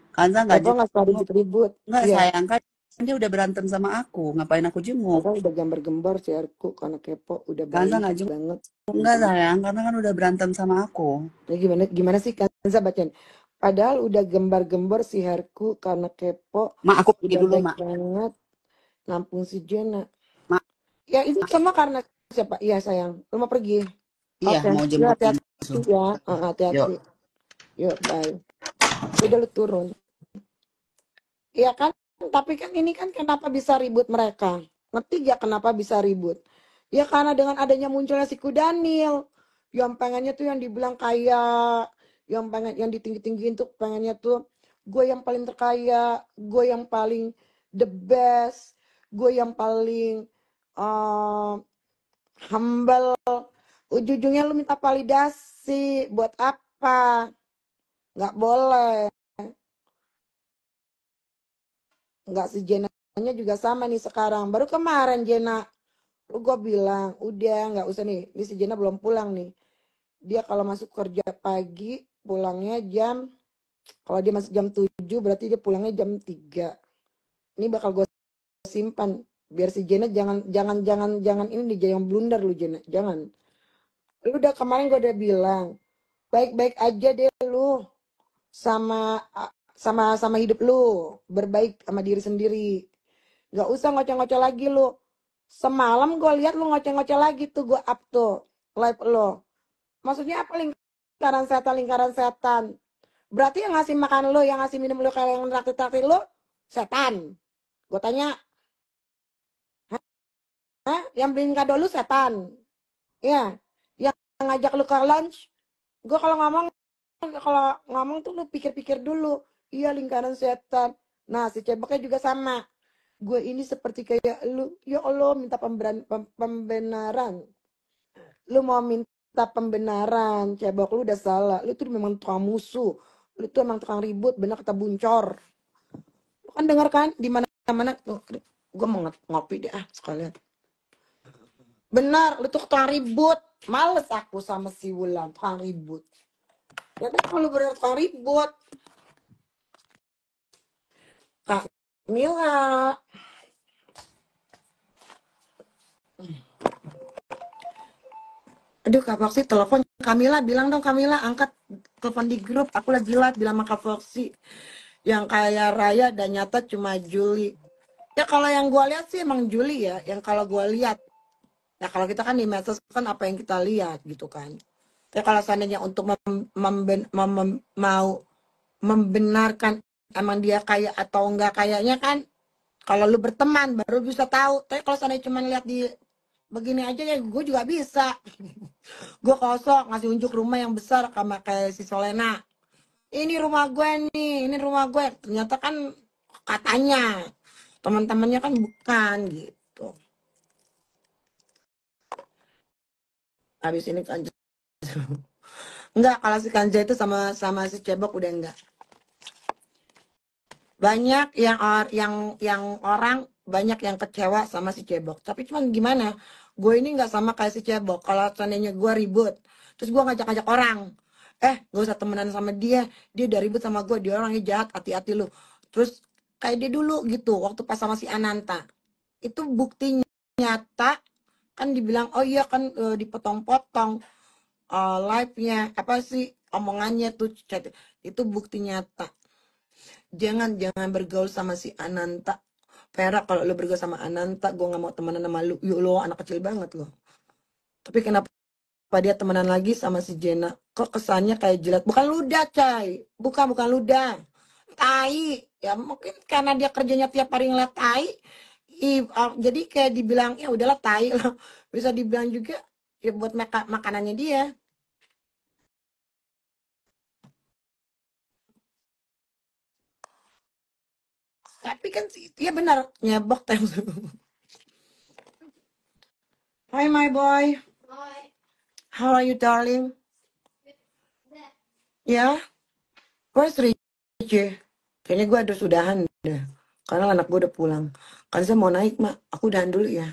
Speaker 1: Kansa nggak
Speaker 2: Kepo
Speaker 1: juga.
Speaker 2: nggak suka ribut-ribut.
Speaker 1: Nggak
Speaker 2: Iya.
Speaker 1: sayang kan dia udah berantem sama aku. Ngapain aku jenguk?
Speaker 2: Padahal udah gambar-gembar si Herku karena kepo udah
Speaker 1: Kanza
Speaker 2: baik
Speaker 1: nggak jenguk.
Speaker 2: banget.
Speaker 1: Enggak sayang, karena kan udah berantem sama aku.
Speaker 2: Ya gimana sih Kanza bacain? Padahal udah gembar-gembar si Herku karena kepo
Speaker 1: Mak, aku pergi
Speaker 2: udah
Speaker 1: dulu,
Speaker 2: baik
Speaker 1: Mak.
Speaker 2: banget nampung si Jena.
Speaker 1: Mak,
Speaker 2: Ya itu semua karena siapa? Iya sayang, lu mau pergi.
Speaker 1: iya
Speaker 2: Oke,
Speaker 1: mau
Speaker 2: ya
Speaker 1: jemput
Speaker 2: hati-hati
Speaker 1: Kinsu.
Speaker 2: ya.
Speaker 1: Yuk.
Speaker 2: Hati-hati. Yuk, bye. Udah lu turun. Iya kan? Tapi kan ini kan kenapa bisa ribut mereka? Ngerti gak kenapa bisa ribut? Ya karena dengan adanya munculnya si Kudanil. Yang pengennya tuh yang dibilang kaya. Yang pengen yang ditinggi-tinggiin tuh pengennya tuh gue yang paling terkaya, gue yang paling the best, gue yang paling uh, humble. Ujung-ujungnya lu minta validasi buat apa? Nggak boleh. Nggak si Jenanya juga sama nih sekarang. Baru kemarin Jena, lu gue bilang, udah nggak usah nih. Ini si Jena belum pulang nih. Dia kalau masuk kerja pagi, pulangnya kalau dia masuk jam 7, berarti dia pulangnya jam 3. Ini bakal gue simpan. Biar si Jena jangan ini nih, jangan blunder lu Jena. Jangan. Lu udah kemarin gue udah bilang, baik-baik aja deh lu sama sama hidup lu, berbaik sama diri sendiri. Gak usah ngoceh-ngoceh lagi lu. Semalam gue lihat lu ngoceh-ngoceh lagi tuh, gue up tuh live lo. Maksudnya apa lingkaran setan? Berarti yang ngasih makan lo, yang ngasih minum lo, kayak yang traktir-traktir lo, setan. Gue tanya, hah? Yang beliin kado lu setan? Ya, yang ngajak lu ke lunch, gue kalau ngomong tuh lu pikir-pikir dulu. Iya lingkaran setan. Nah si ceboknya juga sama. Gue ini seperti kayak lu, ya Allah minta pembenaran. Lu mau minta pembenaran, cebok lu udah salah. Lu tuh memang tukang musuh. Lu tuh emang tukang ribut, bener kata Buncor. Lu kan denger kan di mana-mana tuh. Gue mau ngopi deh sekalian. Benar, lu tuh tukang ribut. Males aku sama si Wulan, tukang ribut. Ya kan kalau bener tukang ribut. Kak Mila. Aduh Kak Foxy telepon Kamila, bilang dong Kamila angkat telepon di grup. Aku lagi live bilang sama Kak Foxy. Yang kaya raya dan nyata cuma Juli. Ya kalau yang gue lihat sih emang Juli ya. Yang kalau gue lihat. Ya kalau kita kan di medsos kan apa yang kita lihat gitu kan. Ya kalau seandainya untuk mau membenarkan emang dia kaya atau enggak kayaknya kan. Kalau lu berteman baru bisa tahu. Tapi kalau seandainya cuma lihat di begini aja ya gue juga bisa. Gue kosong ngasih unjuk rumah yang besar sama kayak si Solena. Ini rumah gue nih, ini rumah gue. Ternyata kan katanya teman-temannya kan bukan gitu. Habis ini kan enggak, kalau si Kanja itu sama si Cebok udah enggak. Banyak yang orang banyak yang kecewa sama si Cebok. Tapi cuman gimana? Gue ini nggak sama kayak si Cebok. Kalau seandainya gue ribut, terus gue ngajak-ngajak orang, gak usah temenan sama dia udah ribut sama gue, dia orangnya jahat, hati-hati lu. Terus kayak dia dulu gitu, waktu pas sama si Ananta. Itu bukti nyata, kan dibilang, oh iya kan dipotong-potong live-nya, apa sih, omongannya tuh, itu bukti nyata. Jangan bergaul sama si Ananta. Perak kalau lu bergaul sama Ananta, gue gak mau temenan sama lu. Yuk lo anak kecil banget lo. Tapi kenapa dia temenan lagi sama si Jena? Kok kesannya kayak jilat? Bukan ludah, Cai. Bukan ludah. Tai. Ya mungkin karena dia kerjanya tiap hari ngeliat tai. Jadi kayak dibilang, ya udahlah tai lah. Bisa dibilang juga, ya buat makanannya dia. Tapi kan ya benar, nyebok tem. Hi my boy. How are you darling? Ya, where's Richie? Kayaknya gue ada sudahan deh. Karena anak gue udah pulang. Kan saya mau naik, Mak. Aku udahan dulu ya.